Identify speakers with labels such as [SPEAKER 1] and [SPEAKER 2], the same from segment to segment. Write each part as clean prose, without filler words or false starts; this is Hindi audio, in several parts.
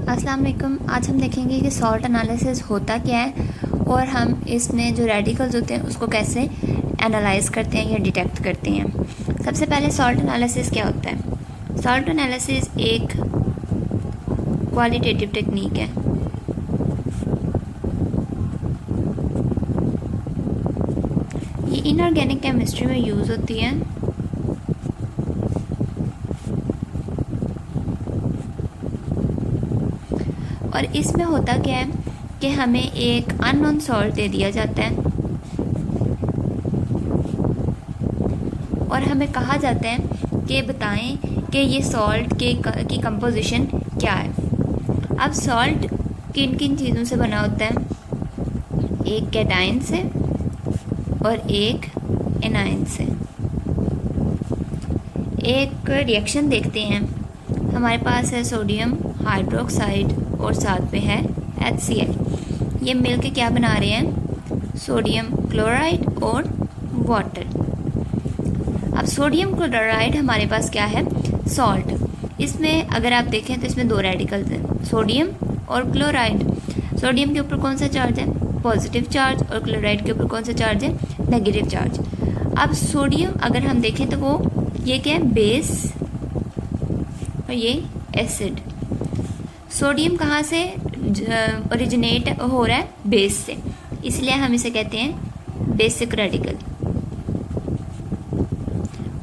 [SPEAKER 1] अस्सलाम वालेकुम। आज हम देखेंगे कि सॉल्ट एनालिसिस होता क्या है और हम इसमें जो रेडिकल्स होते हैं उसको कैसे एनालाइज करते हैं या डिटेक्ट करते हैं। सबसे पहले सॉल्ट एनालिसिस क्या होता है। सॉल्ट एनालिसिस एक क्वालिटेटिव टेक्निक है। ये इनऑर्गेनिक केमिस्ट्री में यूज़ होती है। और इसमें होता क्या है कि हमें एक अननोन सॉल्ट दे दिया जाता है और हमें कहा जाता है कि बताएं कि ये सॉल्ट की कंपोजिशन क्या है। अब सॉल्ट किन किन चीज़ों से बना होता है, एक कैटाइन से और एक एनाइन से। एक रिएक्शन देखते हैं, हमारे पास है सोडियम हाइड्रोक्साइड और साथ में है HCl। ये मिलके क्या बना रहे हैं, सोडियम क्लोराइड और वाटर। अब सोडियम क्लोराइड हमारे पास क्या है, सॉल्ट। इसमें अगर आप देखें तो इसमें दो रेडिकल्स हैं, सोडियम और क्लोराइड। सोडियम के ऊपर कौन सा चार्ज है, पॉजिटिव चार्ज, और क्लोराइड के ऊपर कौन सा चार्ज है, नेगेटिव चार्ज। अब सोडियम अगर हम देखें तो वो ये क्या है, बेस, और ये एसिड। सोडियम कहाँ से ओरिजिनेट हो रहा है, बेस से, इसलिए हम इसे कहते हैं बेसिक रेडिकल।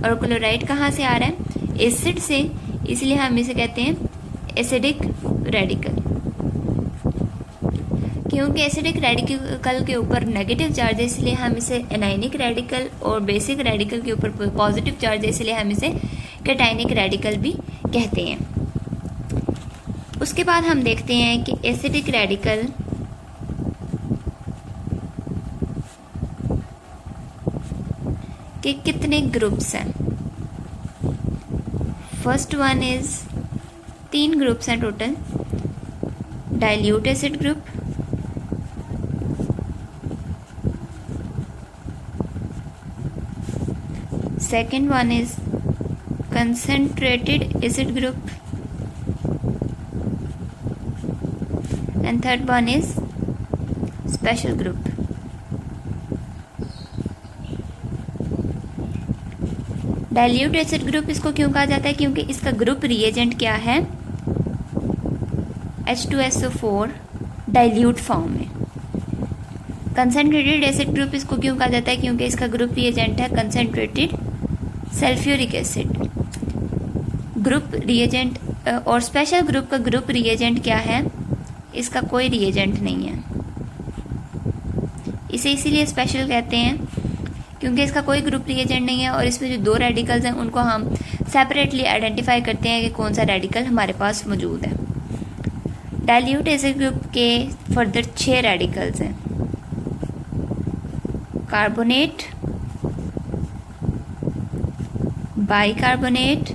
[SPEAKER 1] और क्लोराइड कहाँ से आ रहा है, एसिड से, इसलिए हम इसे कहते हैं एसिडिक रेडिकल। क्योंकि एसिडिक रेडिकल के ऊपर नेगेटिव चार्ज है इसलिए हम इसे एनाइनिक रेडिकल, और बेसिक रेडिकल के ऊपर पॉजिटिव चार्ज है इसलिए हम इसे कैटाइनिक रेडिकल भी कहते हैं। उसके बाद हम देखते हैं कि एसिडिक रेडिकल के कितने ग्रुप्स हैं। फर्स्ट वन इज, 3 ग्रुप्स हैं total. Dilute acid group, second one is concentrated acid group, and third one is special group. Dilute acid group इसको क्यों कहा जाता है, क्योंकि इसका ग्रुप रिएजेंट क्या है, H2SO4 डाइल्यूट फॉर्म में। कंसनट्रेटेड एसिड ग्रुप इसको क्यों कहा जाता है, क्योंकि इसका ग्रुप रिएजेंट है concentrated sulphuric acid. Group reagent और स्पेशल ग्रुप का ग्रुप रिएजेंट क्या है, इसका कोई रिएजेंट नहीं है। इसे इसीलिए स्पेशल कहते हैं क्योंकि इसका कोई ग्रुप रिएजेंट नहीं है और इसमें जो 2 रेडिकल्स हैं उनको हम सेपरेटली आइडेंटिफाई करते हैं कि कौन सा रेडिकल हमारे पास मौजूद है। डाइल्यूट एसिड ग्रुप के फर्दर 6 रेडिकल्स हैं, कार्बोनेट, बाइकार्बोनेट,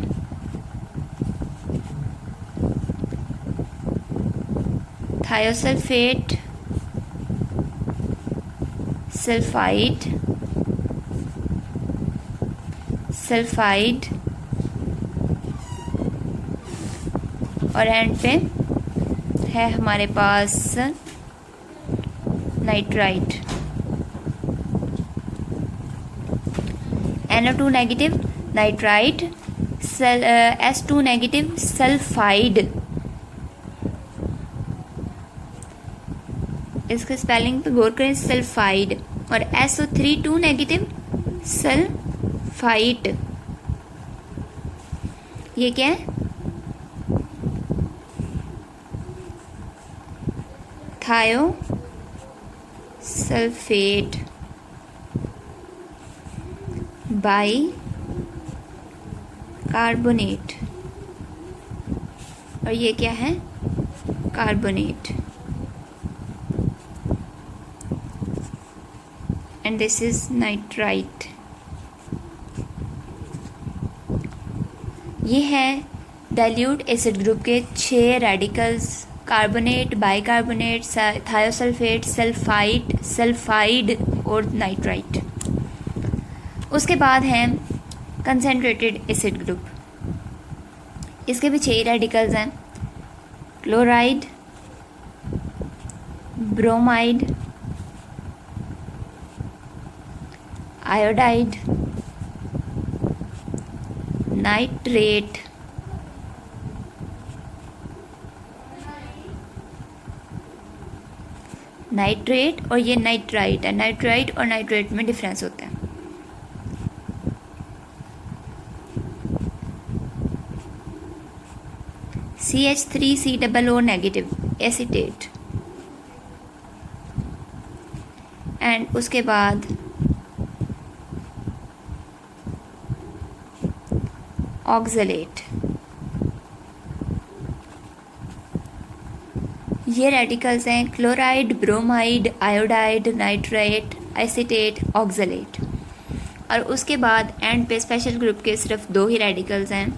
[SPEAKER 1] थायोसल्फेट, सल्फाइड, और एंड पे है हमारे पास nitrite. NO2 negative nitrite, S2 negative sulphide. इसका स्पेलिंग पे गौर करें, सल्फाइड। और SO3 नेगेटिव सल्फाइट। ये क्या है, थायोसल्फेट, बाई कार्बोनेट, और ये क्या है, carbonate. And this is nitrite. ये है डाइल्यूट एसिड ग्रुप के 6 radicals, carbonate, bicarbonate, thiosulphate, sulphide और नाइट्राइट। उसके बाद है कंसनट्रेटेड एसिड ग्रुप। इसके भी 6 रेडिकल्स हैं, chloride, bromide, iodide, nitrate, nitrate और ये नाइट्राइट है। नाइट्राइट और नाइट्रेट में डिफरेंस होता है। CH3COO नेगेटिव एसीटेट, एंड उसके बाद ऑक्सलेट। ये रेडिकल्स हैं chloride, bromide, iodide, nitrate, acetate, oxalate. और उसके बाद एंड पे स्पेशल ग्रुप के सिर्फ 2 ही रेडिकल्स हैं,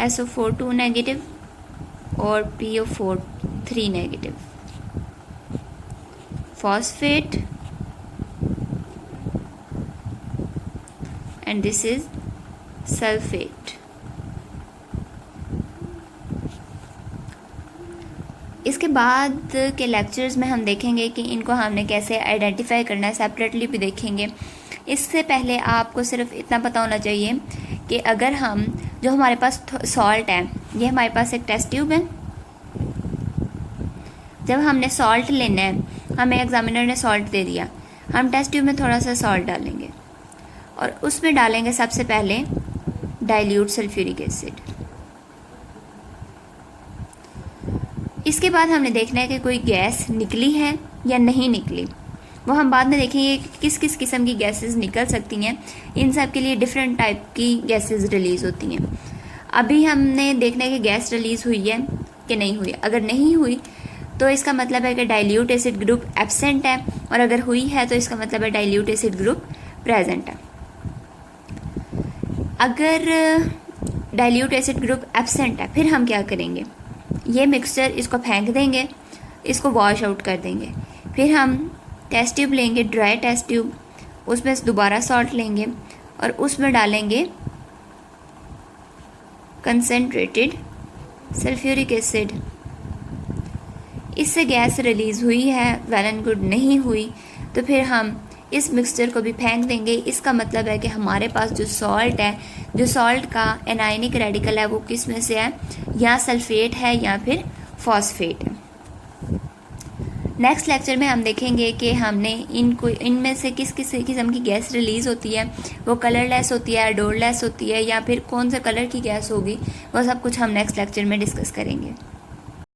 [SPEAKER 1] SO4 2 नेगेटिव और PO4 3 negative. Phosphate and this is sulphate. इसके बाद के लेक्चर्स में हम देखेंगे कि इनको हमने कैसे आइडेंटिफाई करना है, सेपरेटली भी देखेंगे। इससे पहले आपको सिर्फ इतना पता होना चाहिए कि अगर हम जो हमारे पास सॉल्ट है, ये हमारे पास एक टेस्ट ट्यूब है। जब हमने सॉल्ट लेना है, हमें एग्जामिनर ने सॉल्ट दे दिया, हम टेस्ट ट्यूब में थोड़ा सा सॉल्ट डालेंगे और उसमें डालेंगे सबसे पहले डाइल्यूट सल्फ्यूरिक एसिड। इसके बाद हमने देखना है कि कोई गैस निकली है या नहीं निकली। वो हम बाद में देखेंगे कि किस किस किस्म की गैसेस निकल सकती हैं। इन सब के लिए डिफरेंट टाइप की गैसेस रिलीज़ होती हैं। अभी हमने देखना है कि गैस रिलीज़ हुई है कि नहीं हुई। अगर नहीं हुई तो इसका मतलब है कि डाइल्यूट एसिड ग्रुप एब्सेंट है, और अगर हुई है तो इसका मतलब है डाइल्यूट एसिड ग्रुप प्रेजेंट है। अगर डाइल्यूट एसिड ग्रुप एब्सेंट है, फिर हम क्या करेंगे, ये मिक्सचर इसको फेंक देंगे, इसको वॉश आउट कर देंगे। फिर हम टेस्ट ट्यूब लेंगे, ड्राई टेस्ट ट्यूब, उसमें दोबारा सॉल्ट लेंगे और उसमें डालेंगे कंसनट्रेटेड सल्फ्यूरिक एसिड। इससे गैस रिलीज़ हुई है, वेल एंड गुड। नहीं हुई तो फिर हम इस मिक्सचर को भी फेंक देंगे। इसका मतलब है कि हमारे पास जो सॉल्ट है, जो सॉल्ट का एनायनिक रेडिकल है, वो किस में से है, या सल्फेट है या फिर फॉस्फेट है। नेक्स्ट लेक्चर में हम देखेंगे कि हमने इनमें से किस किस किस्म की गैस रिलीज़ होती है, वो कलरलेस होती है, डोरलेस होती है, या फिर कौन से कलर की गैस होगी, वो सब कुछ हम नेक्स्ट लेक्चर में डिस्कस करेंगे।